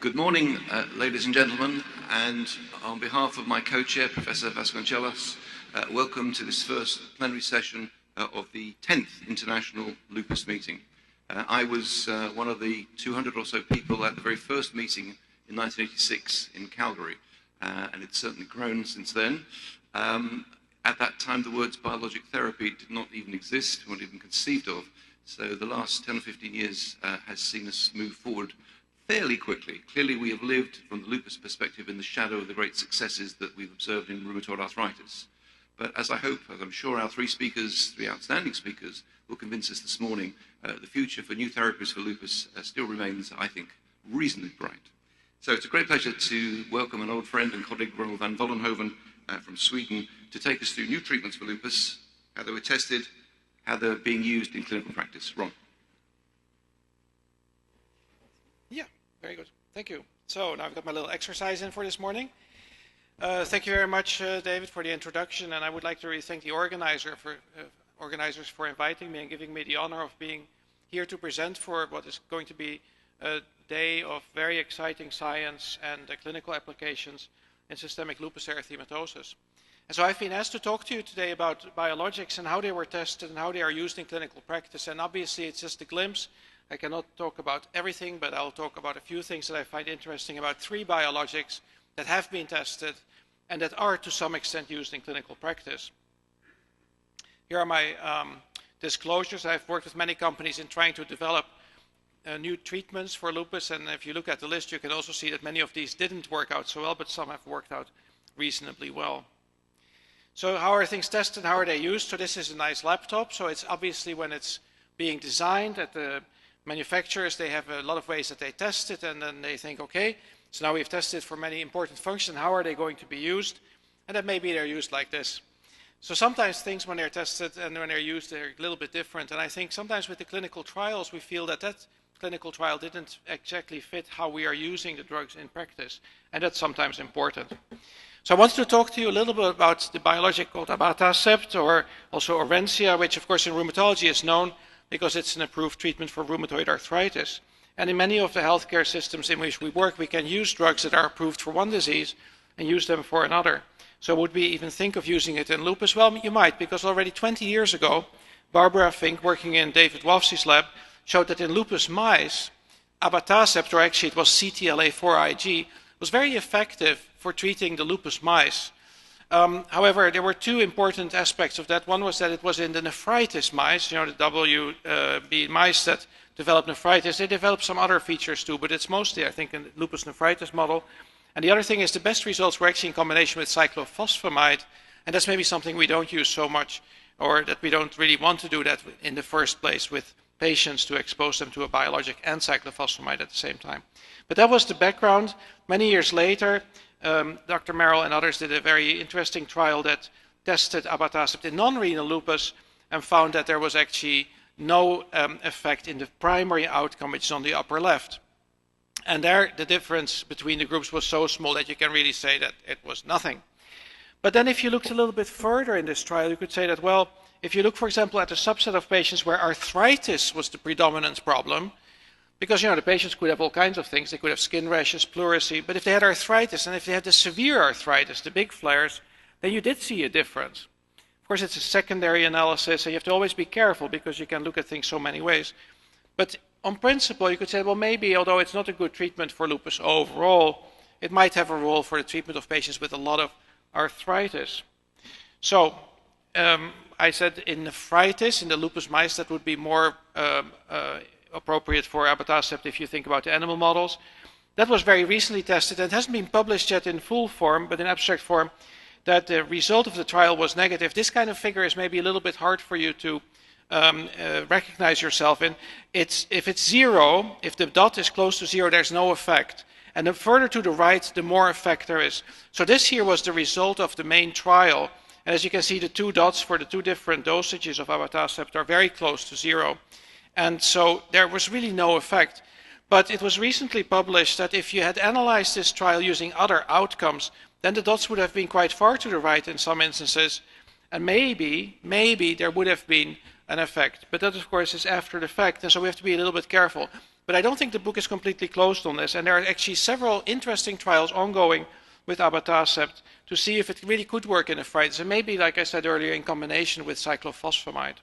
Good morning, ladies and gentlemen, and on behalf of my co-chair, Professor Vasconcelos, welcome to this first plenary session of the 10th International Lupus meeting. I was one of the 200 or so people at the very first meeting in 1986 in Calgary, and it's certainly grown since then. At that time, the words biologic therapy did not even exist, weren't even conceived of, so the last 10 or 15 years has seen us move forward fairly quickly. Clearly, we have lived, from the lupus perspective, in the shadow of the great successes that we've observed in rheumatoid arthritis. But as I hope, as I'm sure our three outstanding speakers, will convince us this morning, the future for new therapies for lupus still remains, I think, reasonably bright. So it's a great pleasure to welcome an old friend and colleague, Ronald Van Vollenhoven, from Sweden, to take us through new treatments for lupus, how they were tested, how they're being used in clinical practice. Ron. Yeah, very good. Thank you. So now I've got my little exercise in for this morning. Thank you very much, David, for the introduction, and I would like to really thank the organizers for inviting me and giving me the honor of being here to present for what is going to be a day of very exciting science and clinical applications in systemic lupus erythematosus. And so I've been asked to talk to you today about biologics and how they were tested and how they are used in clinical practice, and obviously it's just a glimpse. I cannot talk about everything, but I'll talk about a few things that I find interesting about 3 biologics that have been tested and that are to some extent used in clinical practice. Here are my disclosures. I've worked with many companies in trying to develop new treatments for lupus, and if you look at the list, you can also see that many of these didn't work out so well, but some have worked out reasonably well. So how are things tested? How are they used? So this is a nice laptop. So it's obviously when it's being designed at the manufacturers, they have a lot of ways that they test it, and then they think, okay, so now we've tested for many important functions, how are they going to be used? And then maybe they're used like this. So sometimes things when they're tested and when they're used, they're a little bit different. And I think sometimes with the clinical trials, we feel that that clinical trial didn't exactly fit how we are using the drugs in practice. And that's sometimes important. So I wanted to talk to you a little bit about the biologic called Abatacept, or also Orencia, which of course in rheumatology is known because it's an approved treatment for rheumatoid arthritis. And in many of the healthcare systems in which we work, we can use drugs that are approved for one disease and use them for another. So would we even think of using it in lupus? Well, you might, because already 20 years ago, Barbara Fink, working in David Wolfsey's lab, showed that in lupus mice, Abatacept, or actually it was CTLA-4 Ig, was very effective for treating the lupus mice. However, there were 2 important aspects of that. One was that it was in the nephritis mice, the WB mice that developed nephritis. They developed some other features too, but it's mostly, I think, in the lupus nephritis model. And the other thing is the best results were actually in combination with cyclophosphamide, and that's maybe something we don't use so much, or that we don't really want to do that in the first place with patients, to expose them to a biologic and cyclophosphamide at the same time. But that was the background. Many years later, Dr. Merrill and others did a very interesting trial that tested Abatacept in non-renal lupus and found that there was actually no effect in the primary outcome, which is on the upper left. And there, the difference between the groups was so small that you can really say that it was nothing. But then if you looked a little bit further in this trial, you could say that, well, if you look, for example, at a subset of patients where arthritis was the predominant problem, because, the patients could have all kinds of things. They could have skin rashes, pleurisy, but if they had arthritis, and if they had the severe arthritis, the big flares, then you did see a difference. Of course, it's a secondary analysis, and you have to always be careful because you can look at things so many ways. But on principle, you could say, well, maybe, although it's not a good treatment for lupus overall, it might have a role for the treatment of patients with a lot of arthritis. So, I said in nephritis, in the lupus mice, that would be more appropriate for Abatacept if you think about the animal models. That was very recently tested, and it hasn't been published yet in full form, but in abstract form, that the result of the trial was negative. This kind of figure is maybe a little bit hard for you to recognize yourself in. If it's 0, if the dot is close to 0, there's no effect. And the further to the right, the more effect there is. So this here was the result of the main trial. And as you can see, the 2 dots for the 2 different dosages of Abatacept are very close to 0. And so there was really no effect. But it was recently published that if you had analyzed this trial using other outcomes, then the dots would have been quite far to the right in some instances. And maybe there would have been an effect. But that, of course, is after the fact. And so we have to be a little bit careful. But I don't think the book is completely closed on this, and there are actually several interesting trials ongoing with Abatacept to see if it really could work in nephritis, and maybe, like I said earlier, in combination with cyclophosphamide.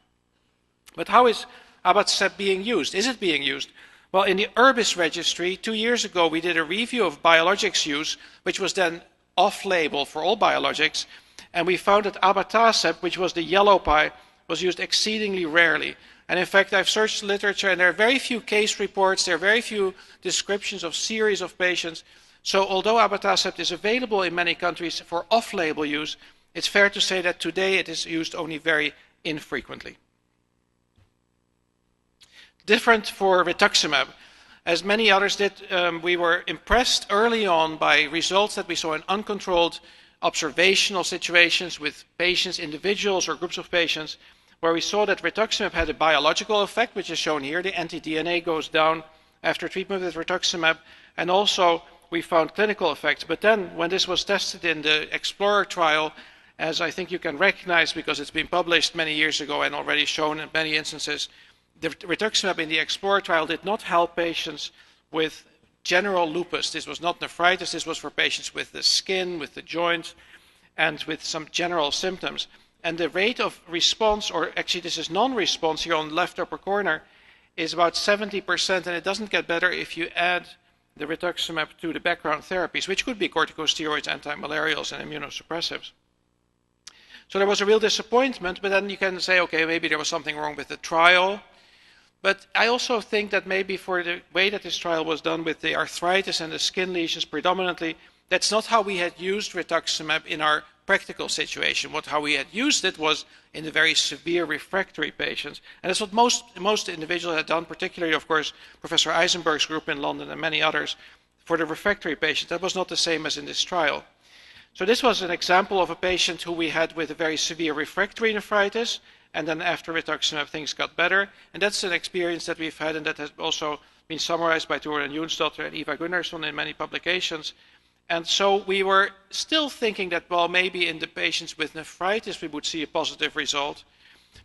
But how is Abatacept being used? Is it being used? Well, in the LUPUS registry, 2 years ago, we did a review of biologics use, which was then off-label for all biologics, and we found that Abatacept, which was the yellow pie, was used exceedingly rarely. And in fact, I've searched the literature, and there are very few case reports, there are very few descriptions of series of patients. So although Abatacept is available in many countries for off-label use, it's fair to say that today it is used only very infrequently. Different for Rituximab. As many others did, we were impressed early on by results that we saw in uncontrolled observational situations with patients, individuals or groups of patients, where we saw that Rituximab had a biological effect, which is shown here. The anti-DNA goes down after treatment with Rituximab, and also we found clinical effects. But then, when this was tested in the Explorer trial, as I think you can recognize because it's been published many years ago and already shown in many instances, the Rituximab in the Explorer trial did not help patients with general lupus. This was not nephritis, this was for patients with the skin, with the joints, and with some general symptoms. And the rate of response, or actually this is non-response here on the left upper corner, is about 70%, and it doesn't get better if you add the Rituximab to the background therapies, which could be corticosteroids, antimalarials, and immunosuppressives. So there was a real disappointment, but then you can say, okay, maybe there was something wrong with the trial. But I also think that maybe for the way that this trial was done with the arthritis and the skin lesions predominantly, that's not how we had used Rituximab in our practical situation. How we had used it was in the very severe refractory patients. And that's what most individuals had done, particularly, of course, Professor Isenberg's group in London and many others, for the refractory patients. That was not the same as in this trial. So this was an example of a patient who we had with a very severe refractory nephritis, and then after Rituximab things got better. And that's an experience that we've had, and that has also been summarized by Torun Jonsdottir and Eva Gunnarsson in many publications. And so we were still thinking that, well, maybe in the patients with nephritis we would see a positive result.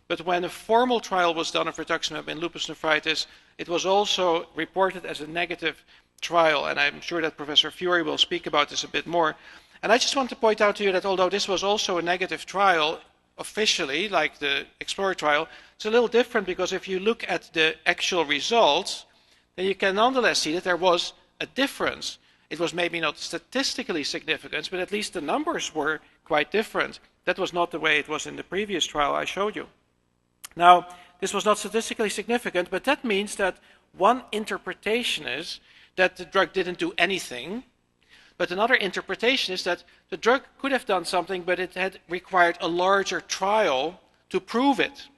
But when a formal trial was done of Rituximab in lupus nephritis, it was also reported as a negative trial. And I'm sure that Professor Fury will speak about this a bit more. And I just want to point out to you that although this was also a negative trial, officially, like the Explorer trial, it's a little different, because if you look at the actual results, then you can nonetheless see that there was a difference. It was maybe not statistically significant, but at least the numbers were quite different. That was not the way it was in the previous trial I showed you. Now, this was not statistically significant, but that means that one interpretation is that the drug didn't do anything, but another interpretation is that the drug could have done something, but it had required a larger trial to prove it.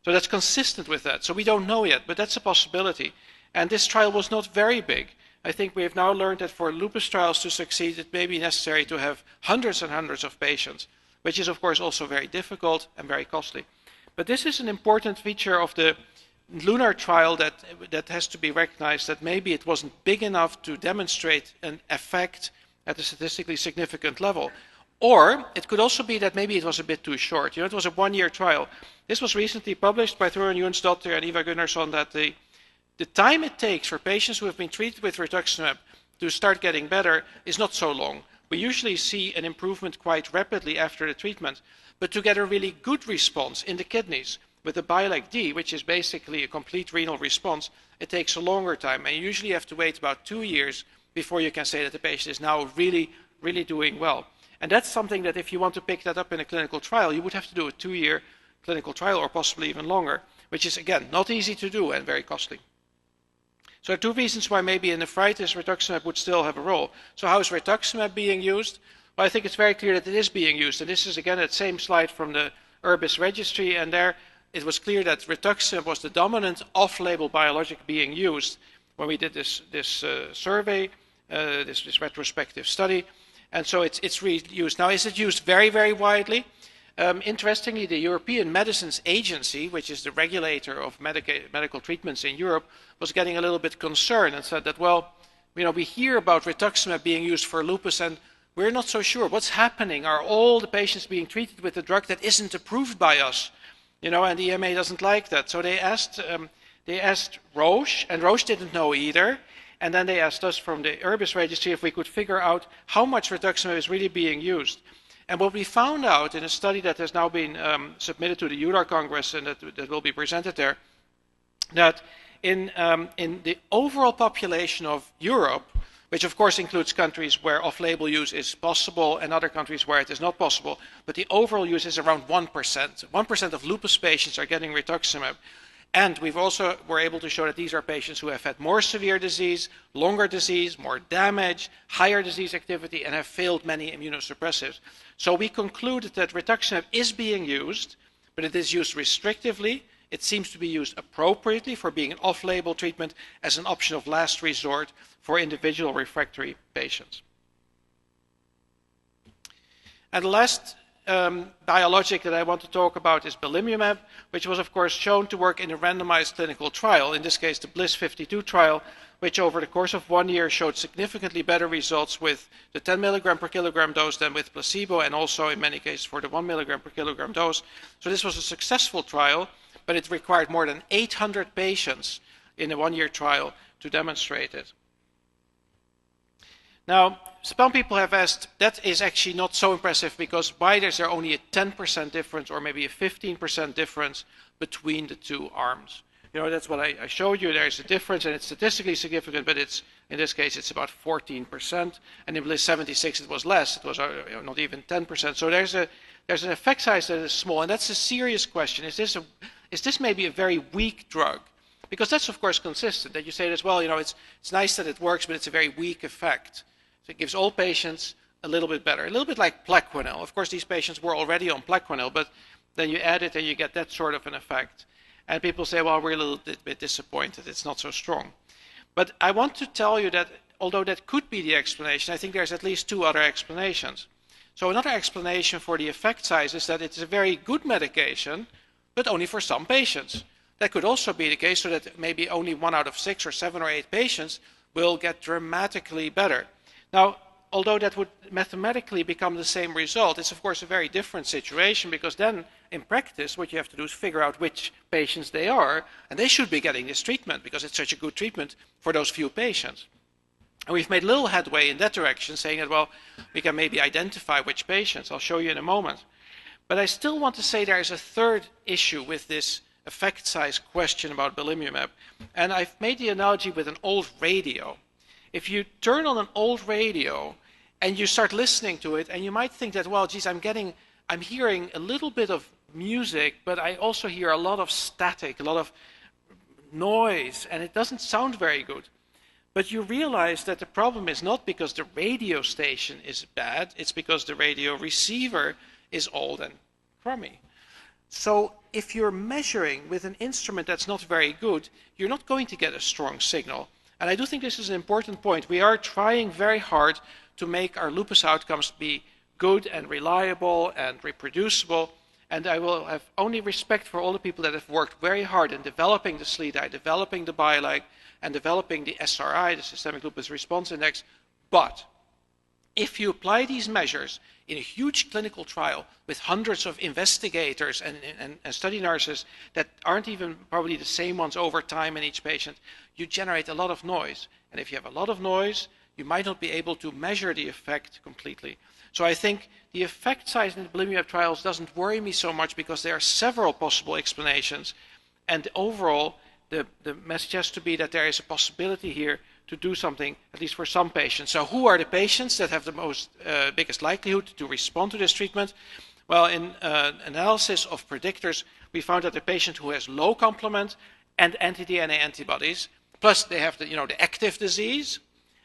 So that's consistent with that. So we don't know yet, but that's a possibility. And this trial was not very big. I think we have now learned that for lupus trials to succeed, it may be necessary to have hundreds and hundreds of patients, which is of course also very difficult and very costly. But this is an important feature of the LUNAR trial that has to be recognized, that maybe it wasn't big enough to demonstrate an effect at a statistically significant level. Or it could also be that maybe it was a bit too short. You know, it was a one-year trial. This was recently published by Torun Jonsdottir and Eva Gunnarsson, that the time it takes for patients who have been treated with Rituximab to start getting better is not so long. We usually see an improvement quite rapidly after the treatment, but to get a really good response in the kidneys with the Biolec-D, which is basically a complete renal response, it takes a longer time, and you usually have to wait about 2 years before you can say that the patient is now really, really doing well. And that's something that if you want to pick that up in a clinical trial, you would have to do a 2-year clinical trial, or possibly even longer, which is, again, not easy to do and very costly. So there are two reasons why maybe in nephritis Rituximab would still have a role. So how is Rituximab being used? Well, I think it's very clear that it is being used. And this is, again, that same slide from the LUPUS registry, and there it was clear that Rituximab was the dominant off-label biologic being used when we did this survey, this retrospective study. And so it's used. Now, is it used very, very widely? Interestingly, the European Medicines Agency, which is the regulator of medical treatments in Europe, was getting a little bit concerned and said that, well, you know, we hear about Rituximab being used for lupus and we're not so sure. What's happening? Are all the patients being treated with a drug that isn't approved by us? You know, and the EMA doesn't like that. So they asked They asked Roche, and Roche didn't know either. And then they asked us from the URBIS registry if we could figure out how much rituximab is really being used. And what we found out in a study that has now been submitted to the EULAR Congress and that will be presented there, that in the overall population of Europe, which of course includes countries where off-label use is possible and other countries where it is not possible, but the overall use is around 1%. 1% of lupus patients are getting rituximab. And we've also were able to show that these are patients who have had more severe disease, longer disease, more damage, higher disease activity, and have failed many immunosuppressives. So we concluded that rituximab is being used, but it is used restrictively. It seems to be used appropriately for being an off-label treatment as an option of last resort for individual refractory patients. And the last biologic that I want to talk about is Belimumab, which was of course shown to work in a randomized clinical trial, in this case the BLISS 52 trial, which over the course of 1 year showed significantly better results with the 10 milligram per kilogram dose than with placebo, and also in many cases for the 1 milligram per kilogram dose. So this was a successful trial, but it required more than 800 patients in a 1 year trial to demonstrate it. Now, some people have asked, that is actually not so impressive because why is there only a 10% difference or maybe a 15% difference between the two arms? You know, that's what I showed you. There's a difference and it's statistically significant, but it's, in this case, it's about 14%. And in BLISS 76, it was less. It was not even 10%. So there's an effect size that is small, and that's a serious question. Is this maybe a very weak drug? Because that's, of course, consistent, that you say as well, you know, it's nice that it works, but it's a very weak effect. So it gives all patients a little bit better. A little bit like Plaquenil. Of course, these patients were already on Plaquenil, but then you add it and you get that sort of an effect. And people say, well, we're a little bit disappointed. It's not so strong. But I want to tell you that although that could be the explanation, I think there's at least two other explanations. So another explanation for the effect size is that it's a very good medication, but only for some patients. That could also be the case, so that maybe only 1 out of 6 or 7 or 8 patients will get dramatically better. Now, although that would mathematically become the same result, it's of course a very different situation, because then in practice what you have to do is figure out which patients they are, and they should be getting this treatment because it's such a good treatment for those few patients. And we've made little headway in that direction, saying that, well, we can maybe identify which patients. I'll show you in a moment. But I still want to say there is a third issue with this effect size question about Belimumab. And I've made the analogy with an old radio. If you turn on an old radio and you start listening to it, and you might think that, well, geez, I'm hearing a little bit of music, but I also hear a lot of static, a lot of noise, and it doesn't sound very good. But you realize that the problem is not because the radio station is bad, it's because the radio receiver is old and crummy. So if you're measuring with an instrument that's not very good, you're not going to get a strong signal. And I do think this is an important point. We are trying very hard to make our lupus outcomes be good and reliable and reproducible. And I will have only respect for all the people that have worked very hard in developing the SLE, developing the BioLight, and developing the SRI, the Systemic Lupus Response Index. But if you apply these measures in a huge clinical trial with hundreds of investigators and study nurses that aren't even probably the same ones over time in each patient, you generate a lot of noise. And if you have a lot of noise, you might not be able to measure the effect completely. So I think the effect size in the Belimumab trials doesn't worry me so much, because there are several possible explanations. And overall, the message has to be that there is a possibility here to do something, at least for some patients. So who are the patients that have the most biggest likelihood to respond to this treatment? Well, in analysis of predictors, we found that the patient who has low complement and anti-DNA antibodies, plus they have the active disease,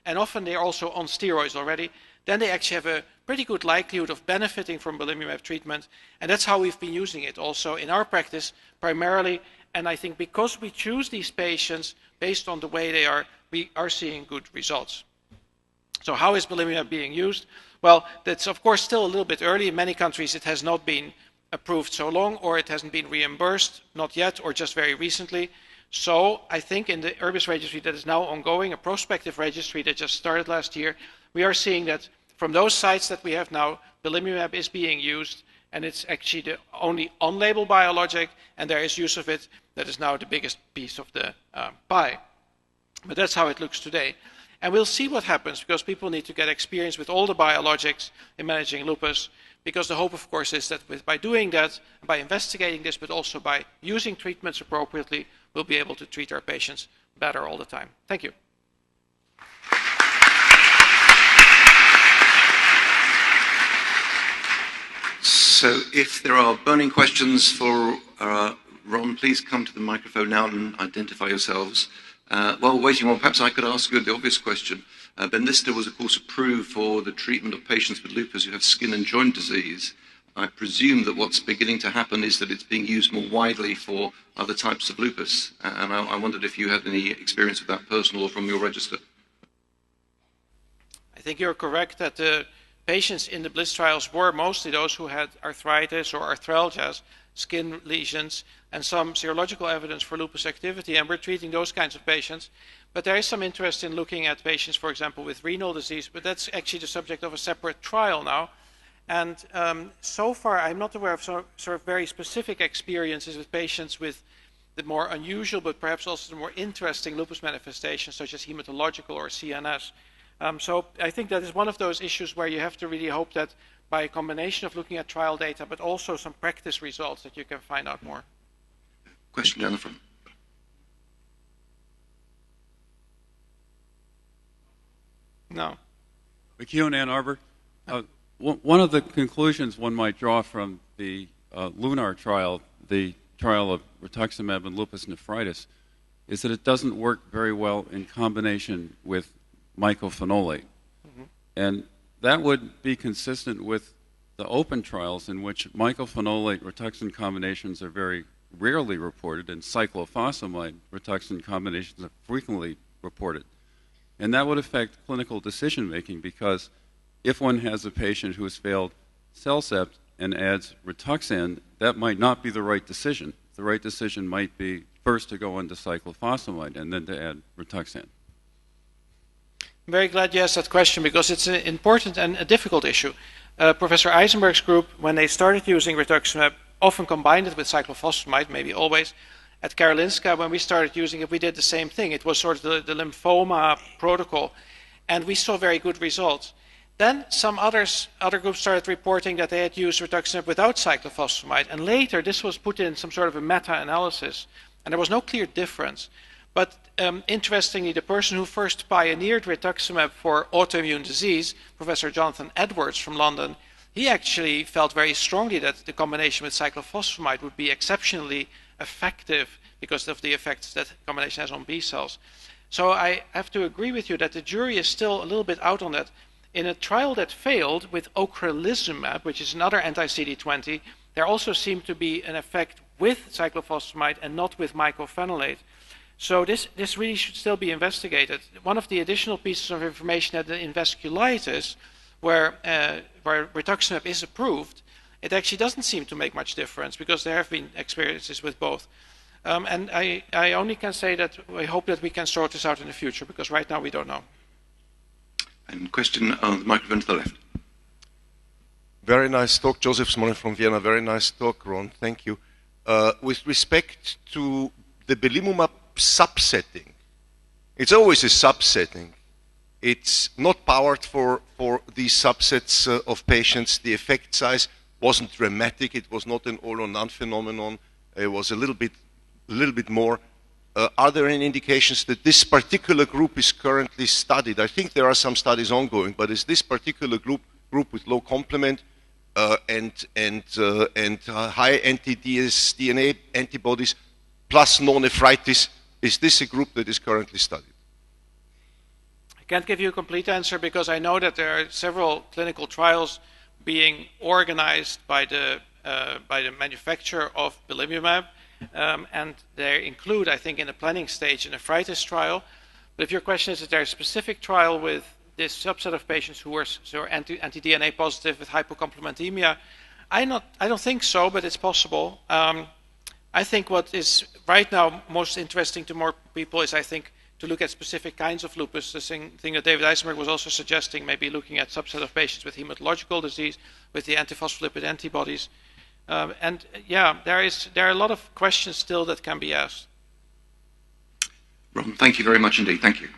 and often they're also on steroids already, then they actually have a pretty good likelihood of benefiting from Belimumab treatment. And that's how we've been using it also in our practice primarily. And I think because we choose these patients based on the way they are, we are seeing good results. So how is Belimumab being used? Well, that's of course still a little bit early. In many countries it has not been approved so long, or it hasn't been reimbursed, not yet, or just very recently. So I think in the URBIS registry that is now ongoing, a prospective registry that just started last year, we are seeing that from those sites that we have now, Belimumab is being used and it's actually the only on-label biologic, and there is use of it that is now the biggest piece of the pie. But that's how it looks today. And we'll see what happens, because people need to get experience with all the biologics in managing lupus, because the hope, of course, is that by doing that, by investigating this, but also by using treatments appropriately, we'll be able to treat our patients better all the time. Thank you. So if there are burning questions for Ron, please come to the microphone now and identify yourselves. While waiting on, perhaps I could ask you the obvious question. Benlysta was, of course, approved for the treatment of patients with lupus who have skin and joint disease. I presume that what's beginning to happen is that it's being used more widely for other types of lupus. And I wondered if you had any experience with that personal or from your register. I think you're correct that the patients in the BLISS trials were mostly those who had arthritis or arthralgias, skin lesions, and some serological evidence for lupus activity, and we're treating those kinds of patients. But there is some interest in looking at patients, for example, with renal disease, but that's actually the subject of a separate trial now. And so far, I'm not aware of sort of very specific experiences with patients with the more unusual, but perhaps also the more interesting lupus manifestations, such as hematological or CNS. So I think that is one of those issues where you have to really hope that by a combination of looking at trial data, but also some practice results, that you can find out more. Question down the front. No. McKeown, Ann Arbor. One of the conclusions one might draw from the LUNAR trial, the trial of Rituximab and lupus nephritis, is that it doesn't work very well in combination with mycophenolate. Mm-hmm. And that would be consistent with the open trials in which mycophenolate Rituxan combinations are very rarely reported, and cyclophosphamide Rituxan combinations are frequently reported. And that would affect clinical decision-making, because if one has a patient who has failed Cellcept and adds Rituxan, that might not be the right decision. The right decision might be first to go into cyclophosphamide and then to add Rituxan. I'm very glad you asked that question, because it's an important and a difficult issue. Professor Isenberg's group, when they started using Rituximab, often combined it with cyclophosphamide, maybe always. At Karolinska, when we started using it, we did the same thing. It was sort of the lymphoma protocol, and we saw very good results. Then some other groups started reporting that they had used Rituximab without cyclophosphamide, and later this was put in some sort of a meta-analysis, and there was no clear difference. But interestingly, the person who first pioneered Rituximab for autoimmune disease, Professor Jonathan Edwards from London, he actually felt very strongly that the combination with cyclophosphamide would be exceptionally effective because of the effects that combination has on B cells. So I have to agree with you that the jury is still a little bit out on that. In a trial that failed with ocrelizumab, which is another anti-CD20, there also seemed to be an effect with cyclophosphamide and not with mycophenolate. So this really should still be investigated. One of the additional pieces of information that in vasculitis, where Rituximab is approved, it actually doesn't seem to make much difference, because there have been experiences with both. And I only can say that I hope that we can sort this out in the future, because right now we don't know. And question on the microphone to the left. Very nice talk, Joseph Smollin from Vienna. Very nice talk, Ron. Thank you. With respect to the Belimumab subsetting, it's always a subsetting. It's not powered for these subsets of patients. The effect size wasn't dramatic. It was not an all or none phenomenon. It was a little bit more. Are there any indications that this particular group is currently studied? I think there are some studies ongoing, but is this particular group with low complement and high anti-dsDNA antibodies plus no nephritis, is this a group that is currently studied? I can't give you a complete answer, because I know that there are several clinical trials being organized by the manufacturer of Belimumab, and they include, I think, in the planning stage, a nephritis trial. But if your question is, there a specific trial with this subset of patients who are anti-DNA positive with hypocomplementemia, I don't think so, but it's possible. I think what is right now most interesting to more people is, I think, to look at specific kinds of lupus. The thing that David Isenberg was also suggesting, maybe looking at subset of patients with hematological disease, with the antiphospholipid antibodies. And yeah, there are a lot of questions still that can be asked. Ron, thank you very much indeed. Thank you.